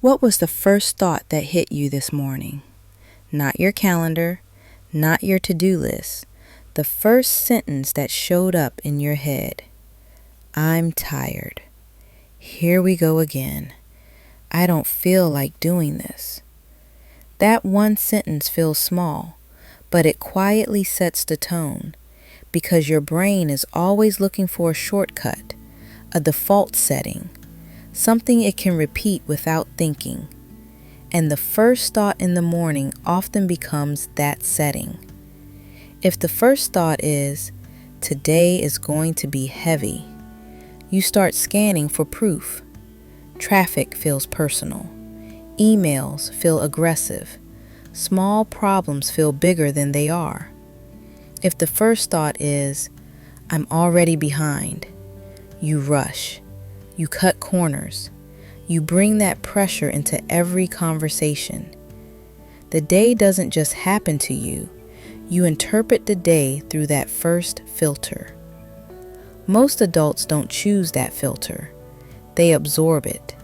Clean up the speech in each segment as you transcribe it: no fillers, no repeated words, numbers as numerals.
What was the first thought that hit you this morning? Not your calendar, not your to-do list. The first sentence that showed up in your head. I'm tired. Here we go again. I don't feel like doing this. That one sentence feels small, but it quietly sets the tone because your brain is always looking for a shortcut, a default setting, something it can repeat without thinking. And the first thought in the morning often becomes that setting. If the first thought is, today is going to be heavy, you start scanning for proof. Traffic feels personal. Emails feel aggressive. Small problems feel bigger than they are. If the first thought is, I'm already behind, you rush. You cut corners. You bring that pressure into every conversation. The day doesn't just happen to you. You interpret the day through that first filter. Most adults don't choose that filter. They absorb it.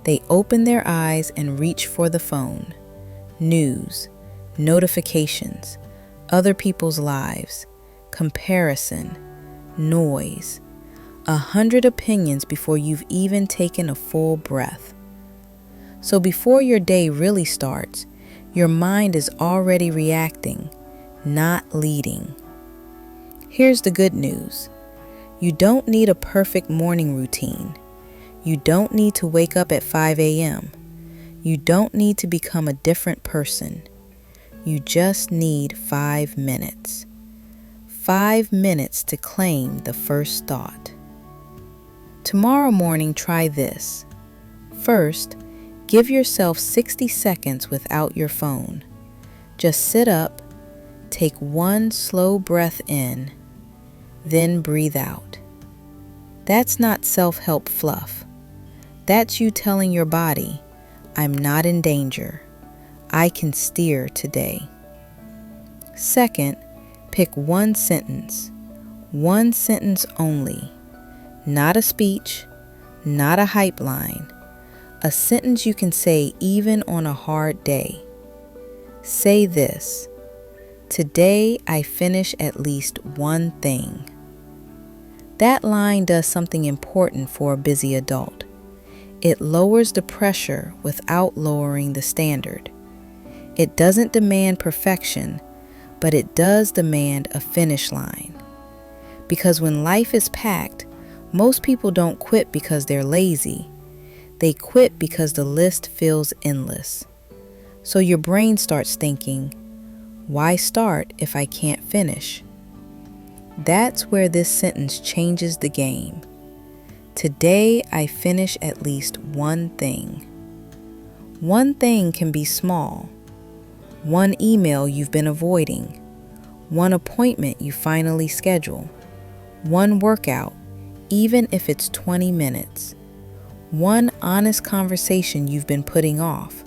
They open their eyes and reach for the phone. News, notifications, other people's lives, comparison, noise. 100 opinions before you've even taken a full breath. So before your day really starts, your mind is already reacting, not leading. Here's the good news. You don't need a perfect morning routine. You don't need to wake up at 5 a.m. You don't need to become a different person. You just need 5 minutes. 5 minutes to claim the first thought. Tomorrow morning, try this. First, give yourself 60 seconds without your phone. Just sit up, take one slow breath in, then breathe out. That's not self-help fluff. That's you telling your body, I'm not in danger. I can steer today. Second, pick one sentence only. Not a speech, not a hype line. A sentence you can say even on a hard day. Say this, today I finish at least one thing. That line does something important for a busy adult. It lowers the pressure without lowering the standard. It doesn't demand perfection, but it does demand a finish line. Because when life is packed, most people don't quit because they're lazy. They quit because the list feels endless. So your brain starts thinking, why start if I can't finish? That's where this sentence changes the game. Today I finish at least one thing. One thing can be small. One email you've been avoiding. One appointment you finally schedule. One workout, even if it's 20 minutes. One honest conversation you've been putting off.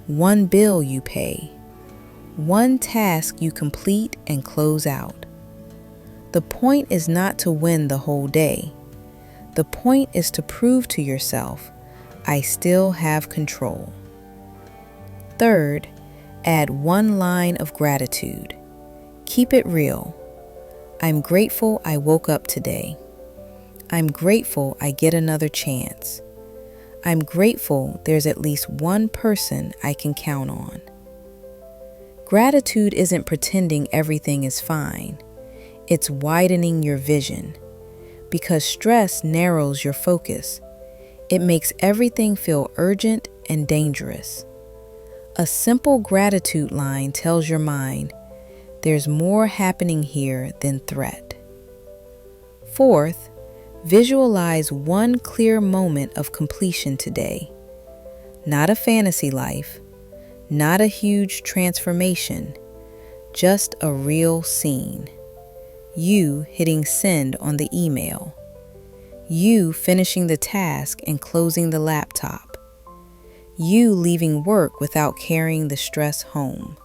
One bill you pay. One task you complete and close out. The point is not to win the whole day. The point is to prove to yourself, I still have control. Third, add one line of gratitude. Keep it real. I'm grateful I woke up today. I'm grateful I get another chance. I'm grateful there's at least one person I can count on. Gratitude isn't pretending everything is fine. It's widening your vision. Because stress narrows your focus. It makes everything feel urgent and dangerous. A simple gratitude line tells your mind, there's more happening here than threat. Fourth, visualize one clear moment of completion today. Not a fantasy life, not a huge transformation, just a real scene. You hitting send on the email. You finishing the task and closing the laptop. You leaving work without carrying the stress home.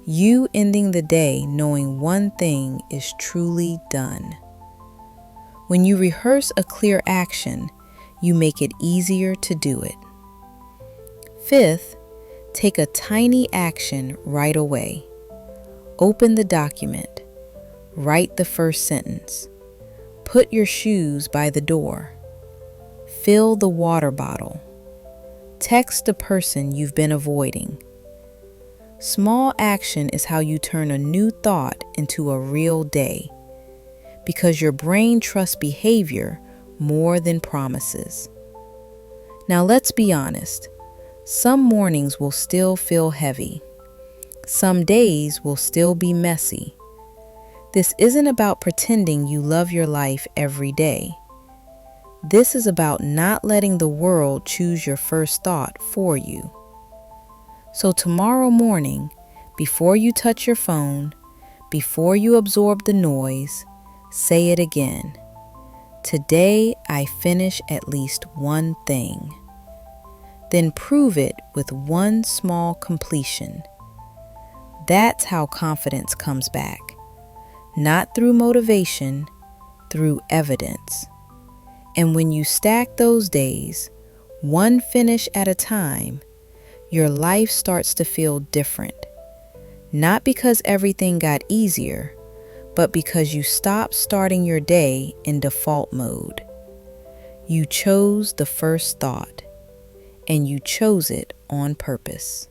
You ending the day knowing one thing is truly done. When you rehearse a clear action, you make it easier to do it. Fifth, take a tiny action right away. Open the document. Write the first sentence. Put your shoes by the door. Fill the water bottle. Text the person you've been avoiding. Small action is how you turn a new thought into a real day, because your brain trusts behavior more than promises. Now let's be honest. Some mornings will still feel heavy. Some days will still be messy. This isn't about pretending you love your life every day. This is about not letting the world choose your first thought for you. So tomorrow morning, before you touch your phone, before you absorb the noise, say it again. Today I finish at least one thing. Then prove it with one small completion. That's how confidence comes back. Not through motivation, through evidence. And when you stack those days, one finish at a time, your life starts to feel different. Not because everything got easier, but because you stopped starting your day in default mode. You chose the first thought, and you chose it on purpose.